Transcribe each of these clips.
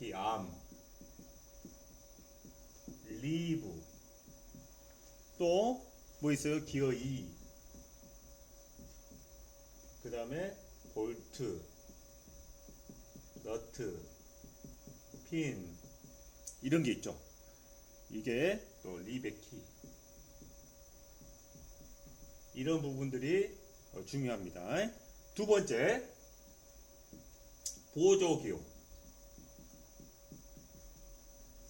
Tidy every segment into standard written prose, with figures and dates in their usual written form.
T, 암, 리브. 또 뭐 있어요? 기어 E. 그 다음에 볼트, 너트, 핀 이런 게 있죠. 이게 또 리베키. 이런 부분들이 중요합니다. 두 번째, 보조기호.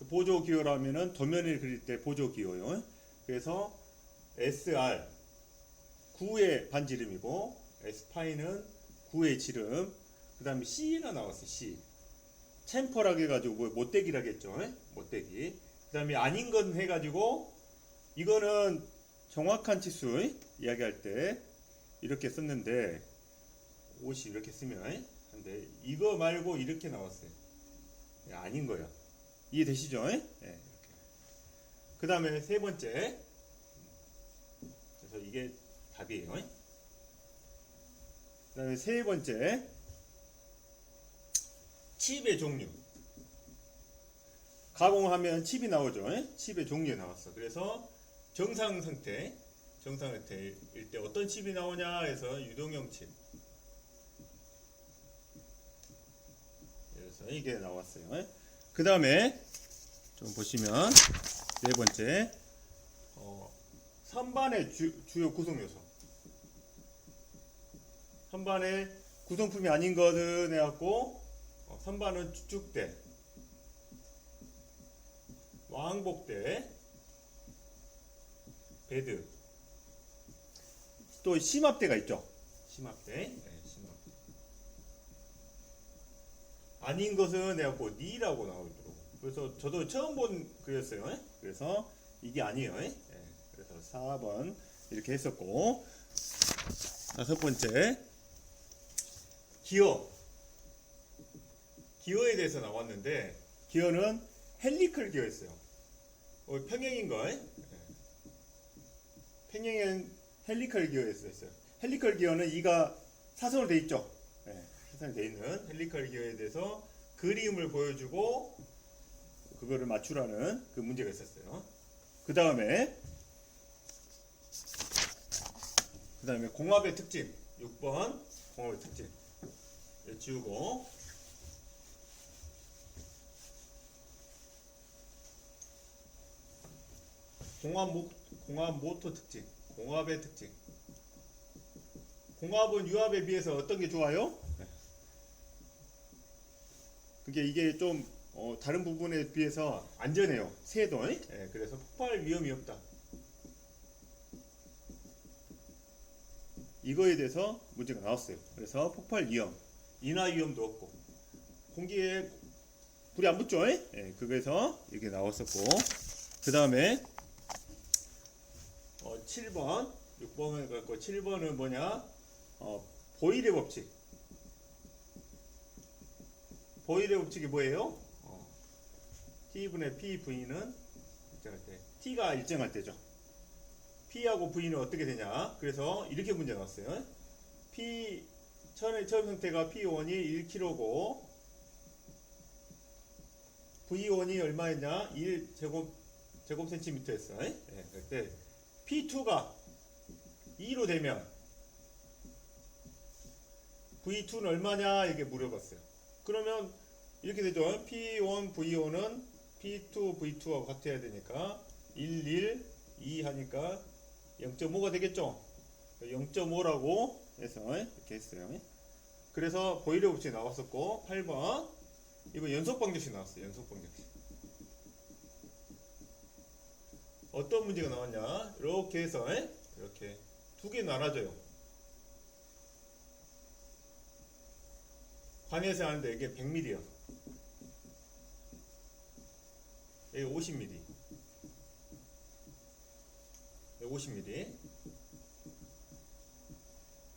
보조기호라면은 도면을 그릴 때 보조기호요. 그래서 SR 9의 반지름이고 S파이는 9의 지름. 그 다음에 C가 나왔어요. C. 챔퍼라고 해가지고 뭐 못대기라겠죠. 못대기. 그 다음에 아닌 건 해가지고 이거는 정확한 치수 이야기할 때 이렇게 썼는데 옷이 이렇게 쓰면 근데 이거 말고 이렇게 나왔어요. 아닌 거야. 이해되시죠? 네, 이렇게. 그 다음에 세 번째. 그래서 이게 답이에요. 그 다음에 세 번째. 칩의 종류. 가공하면 칩이 나오죠. 칩의 종류에 나왔어. 그래서 정상 상태일 때 어떤 칩이 나오냐 해서 유동형 칩. 그래서 이게 나왔어요. 그 다음에 좀 보시면 네 번째 선반의 주요 구성 요소. 선반의 구성품이 아닌 것은 해갖고 선반은 축축대, 왕복대, 베드, 또 심압대가 있죠. 심압대. 네, 심압대. 아닌 것은 해갖고 니라고 나오도록. 그래서 저도 처음 본 글이었어요. 그래서 이게 아니에요. 네, 그래서 4번 이렇게 했었고, 다섯 번째 기어. 기어에 대해서 나왔는데 기어는 헬리컬 기어였어요. 평행인걸. 평행은 헬리컬 기어였어요. 헬리컬 기어는 이가 사선으로 돼 있죠. 사선으로 돼 있는 헬리컬 기어에 대해서 그림을 보여주고 그거를 맞추라는 그 문제가 있었어요. 그 다음에 공합의 특징. 6번 공합의 특징 지우고, 공합 모터 특징. 공합의 특징. 공합은 유합에 비해서 어떤 게 좋아요? 그게 이게 좀 다른 부분에 비해서 안전해요. 새도. 그래서 폭발 위험이 없다. 이거에 대해서 문제가 나왔어요. 그래서 폭발 위험, 인화 위험도 없고, 공기에 불이 안 붙죠? 그래서 이렇게 나왔었고, 그 다음에 7번, 6번을 갖고 7번은 뭐냐? 보일의 법칙. 보일의 법칙이 뭐예요? T분의 PV는 일정할 때, T가 일정할 때죠. P하고 V는 어떻게 되냐? 그래서 이렇게 문제 나왔어요. 처음 상태가 P1이 1kg고 V1이 얼마였냐? 1제곱센티미터였어. 그때 P2가 2로 되면 V2는 얼마냐? 이게 물어봤어요. 그러면 이렇게 되죠. P1, V1은 P2, V2하고 같아야 되니까 1, 1, 2 하니까 0.5가 되겠죠. 0.5라고 해서 이렇게 했어요. 그래서 보일의 법칙이 나왔었고, 8번 이거 연속방정식 나왔어요. 연속방정식. 어떤 문제가 나왔냐? 이렇게 해서 이렇게 두 개 나눠져요. 관에서 하는데 이게 100mm야. 여기 50mm. 여기 50mm.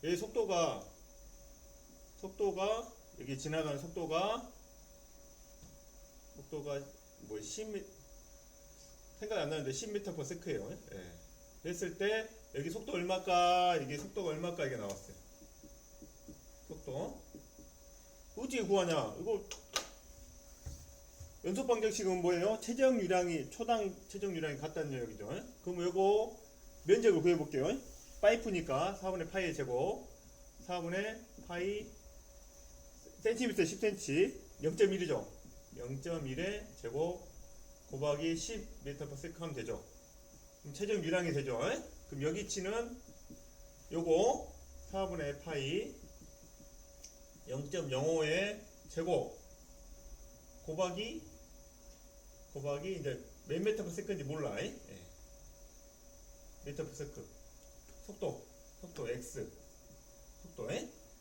여기 속도가 여기 지나가는 속도가 뭐 10m, 생각이 안 나는데 10m/s예요. 그랬을 때 여기 속도 얼마까, 이게 속도가 얼마까 이게 나왔어요. 속도 어떻게 구하냐? 이거 연속 방정식은 뭐예요? 최적 유량이 초당 최적 유량이 같다는 얘기죠. 그럼 요거 면적을 구해 볼게요. 파이프니까 4분의 파이의 제곱 4분의 파이 센티미터 10cm 0.1이죠. 0.1의 제곱 곱하기 10m/s 하면 되죠. 그럼 최적 유량이 되죠. 그럼 여기치는 요거 4분의 파이 0.05의 제곱 곱하기 이제 몇 m/s인지 몰라. 예. m/s 속도 x 속도.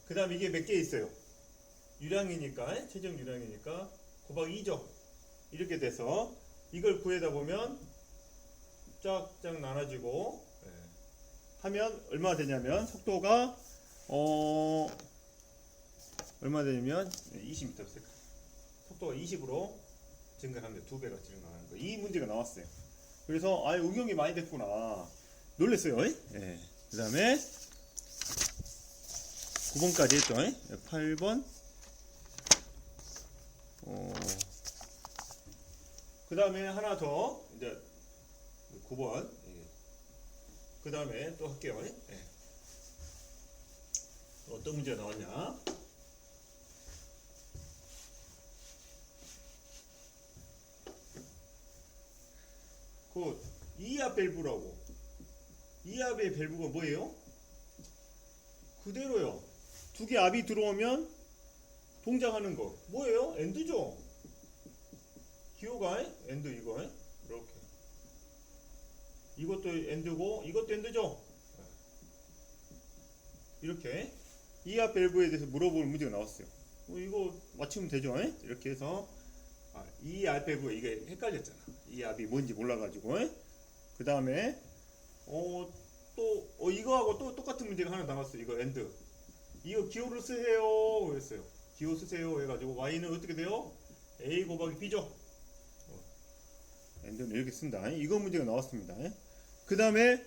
그 다음 이게 몇 개 있어요? 유량이니까 최적 유량이니까 곱하기 2죠. 이렇게 돼서 이걸 구해다 보면 쫙쫙 나눠지고 하면 얼마나 되냐면 속도가 얼마 되냐면 20m/s 속도가 20으로 증가합니다. 2배가 증가하는 거. 이 문제가 나왔어요. 그래서 응용이 많이 됐구나 놀랬어요. 그 다음에 9번까지 했죠. 8번 그 다음에 하나 더 이제 9번 그 다음에 또 할게요. 어떤 문제가 나왔냐? 그 이압 밸브라고. 이압의 밸브가 뭐예요? 그대로요. 두 개 압이 들어오면 동작하는 거 뭐예요? 엔드죠. 기호가 엔드 이거 이렇게. 이것도 엔드고 이것도 엔드죠. 이렇게 이압 밸브에 대해서 물어볼 문제가 나왔어요. 이거 맞추면 되죠. 이렇게 해서 이압 밸브 이게 헷갈렸잖아. 이압이 뭔지 몰라가지고. 그 다음에 또 이거하고 또 똑같은 문제가 하나 나왔어. 이거 엔드. 이거 기호를 쓰세요 그랬어요. 기호 쓰세요 해가지고 y는 어떻게 돼요? a 곱하기 b죠. 엔드는 이렇게 쓴다. 이거 문제가 나왔습니다. 그 다음에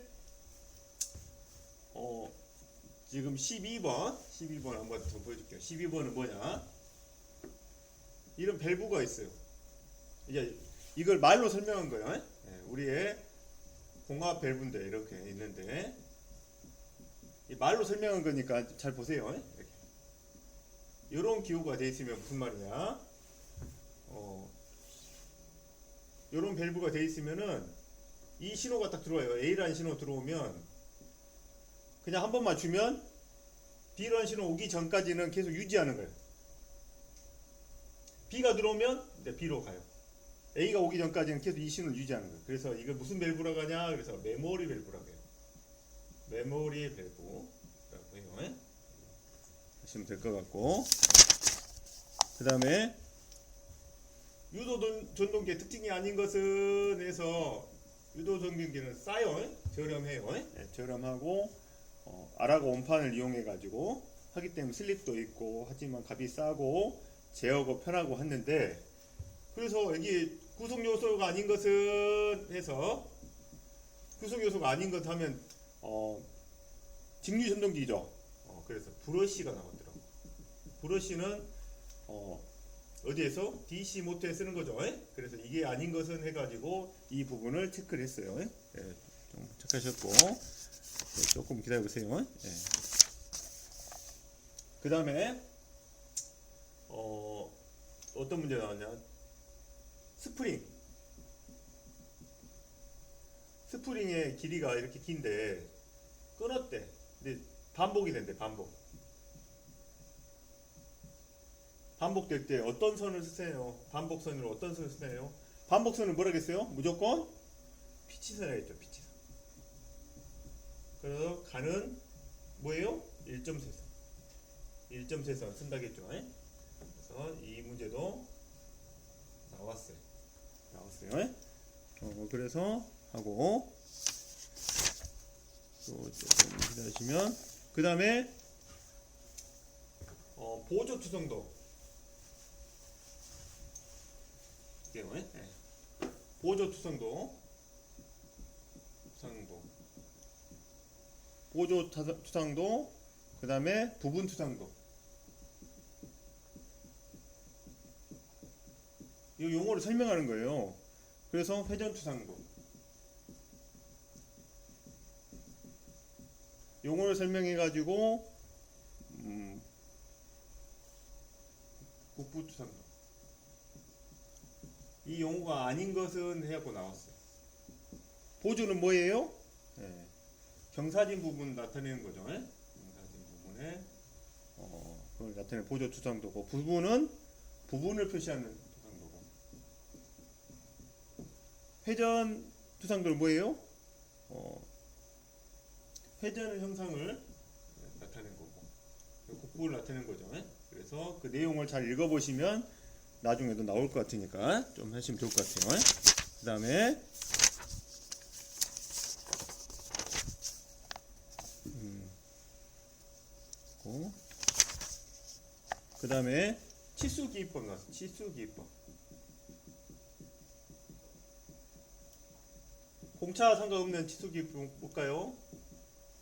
지금 12번 한번 더 보여줄게요. 12번은 뭐냐? 이런 밸브가 있어요. 이제 이걸 말로 설명한 거예요. 우리의 공합 밸브인데 이렇게 있는데 말로 설명한 거니까 잘 보세요. 이렇게. 이런 기호가 돼 있으면 무슨 말이냐? 이런 밸브가 돼 있으면은 이 신호가 딱 들어와요. A라는 신호 들어오면 그냥 한 번만 주면 B라는 신호 오기 전까지는 계속 유지하는 거예요. B가 들어오면 이제 B로 가요. A가 오기 전까지는 계속 이 신호를 유지하는 거예요. 그래서 이걸 무슨 밸브라고 하냐? 그래서 메모리 밸브라고 해요. 메모리 밸브라고 해요. 하시면 될 것 같고, 그 다음에 유도 전동기의 특징이 아닌 것은 해서 유도 전동기는 싸요. 저렴해요. 저렴하고 아라고 원판을 이용해 가지고 하기 때문에 슬립도 있고 하지만 값이 싸고 제어가 편하고 했는데, 그래서 여기 구성 요소가 아닌 것은 해서 구성 요소가 아닌 것 하면 직류 전동기죠. 그래서 브러쉬가 나오더라고. 브러쉬는 어디에서 DC 모터에 쓰는 거죠. 그래서 이게 아닌 것은 해가지고 이 부분을 체크를 했어요. 좀 체크하셨고, 조금 기다려보세요. 그 다음에 어떤 문제 나왔냐? 스프링의 길이가 이렇게 긴데 끊었대. 근데 반복이 된대. 반복될 때 어떤 선을 쓰세요? 반복선으로 어떤 선을 쓰세요? 반복선은 뭐라겠어요? 무조건 피치선 해야겠죠. 피치선. 그래서 가는 뭐예요? 1.3선 쓴다겠죠. 그래서 이 문제도 나왔어요. 그래서 하고 또 조금 기다리시면, 그 다음에 보조 투성도. 보조 투성도. 보조 투상도, 그 다음에 부분 투상도. 이 용어를 설명하는 거예요. 그래서 회전투상도 용어를 설명해 가지고 국부투상도 이 용어가 아닌 것은 해갖고 나왔어요. 보조는 뭐예요? 네. 경사진 부분 나타내는 거죠. 경사진 부분에 그걸 나타내는 보조 투상도고, 부분은 부분을 표시하는 투상도고, 회전 투상도는 뭐예요? 회전 형상을 나타내는 거고, 곡부를 나타내는 거죠. 그래서 그 내용을 잘 읽어보시면 나중에도 나올 것 같으니까 좀 하시면 좋을 것 같아요. 그 다음에 그 다음에 치수기입법 나왔어요. 치수기입법. 공차 상관없는 치수기입법 볼까요?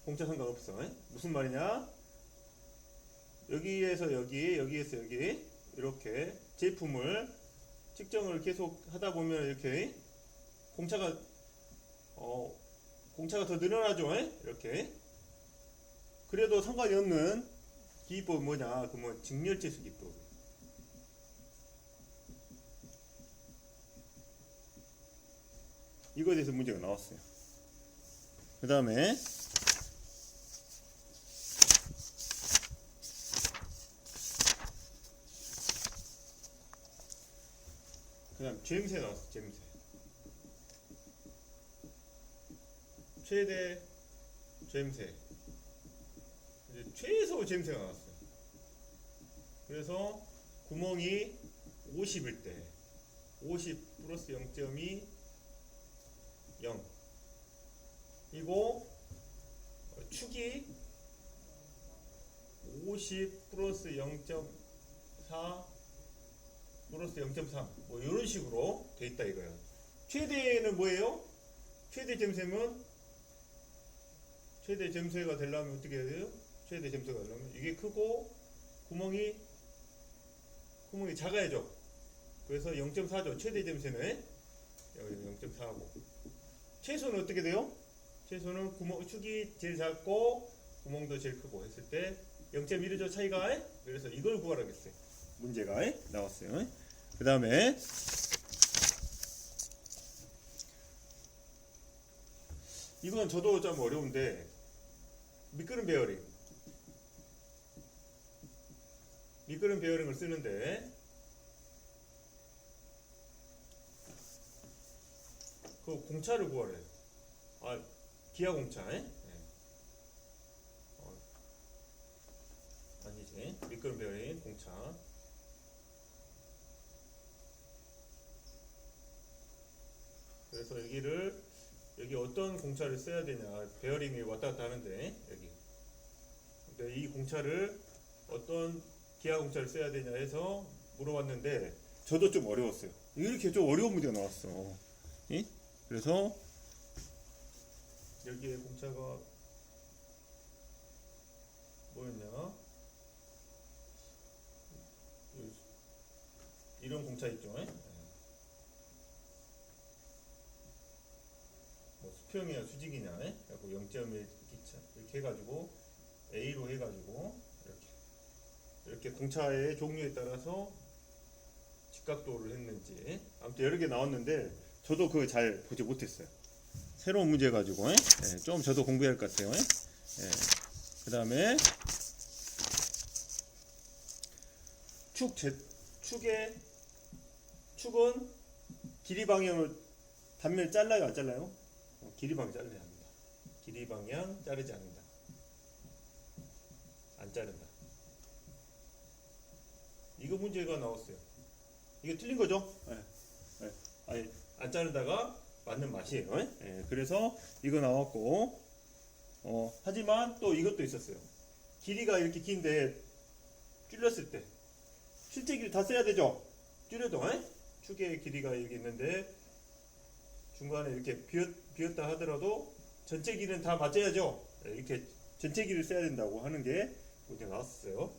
공차 상관없어. 무슨 말이냐? 여기에서 여기, 여기에서 여기 이렇게 제품을 측정을 계속 하다 보면 이렇게 공차가 더 늘어나죠. 이렇게. 그래도 상관이 없는 기입법은 뭐냐? 그러면 직렬치수 기법. 이거에 대해서 문제가 나왔어요. 그 다음에 젬세 나왔어. 젬세. 최대 젬세. 이제 최소 젬세가 나왔어요. 그래서 구멍이 50일 때 50 플러스 0.2 0 이고 축이 50 플러스 0.4 플러스 0.3 뭐 이런 식으로 돼 있다 이거예요. 최대는 뭐예요? 최대 젬세면 최대 젬세가 되려면 어떻게 해야 돼요? 최대 젬세가 되려면 이게 크고 구멍이 작아야죠. 그래서 0.4죠. 최대 젬세는 여기 0.4하고 최소는 어떻게 돼요? 최소는 축이 제일 작고 구멍도 제일 크고 했을 때 0.1이죠 차이가. 그래서 이걸 구하라겠어요. 문제가 나왔어요. 그 다음에 이건 저도 좀 어려운데 미끄럼 베어링을 쓰는데 그 공차를 구하래요. 기아 공차. 아니지. 미끄럼 베어링 공차. 그래서 여기 어떤 공차를 써야 되냐. 베어링이 왔다 갔다 하는데 여기. 근데 이 공차를 어떤 기아 공차를 써야 되냐 해서 물어봤는데 저도 좀 어려웠어요. 이렇게 좀 어려운 문제가 나왔어. 그래서 여기에 공차가 뭐였냐? 이런 공차 있죠. 뭐 수평이냐 수직이냐 그래갖고 0.1 기차 이렇게 해가지고 A로 해가지고 이렇게 공차의 종류에 따라서 직각도를 했는지 아무튼 여러 개 나왔는데 저도 그거 잘 보지 못했어요. 새로운 문제 가지고 좀 저도 공부해야 할 것 같아요. 그 다음에 축은 길이 방향을 단면을 잘라요 안 잘라요? 길이 방향 잘라야 합니다. 길이 방향 자르지 않는다. 안 자른다. 이거 문제가 나왔어요. 이거 틀린 거죠? 아니, 안 자르다가 맞는 맛이에요. 그래서 이거 나왔고 하지만 또 이것도 있었어요. 길이가 이렇게 긴데 줄였을 때 실제 길이 다 써야 되죠? 줄여도 축의 길이가 여기 있는데 중간에 이렇게 비었다 하더라도 전체 길이는 다 맞아야죠. 이렇게 전체 길이를 써야 된다고 하는 게 문제 나왔어요.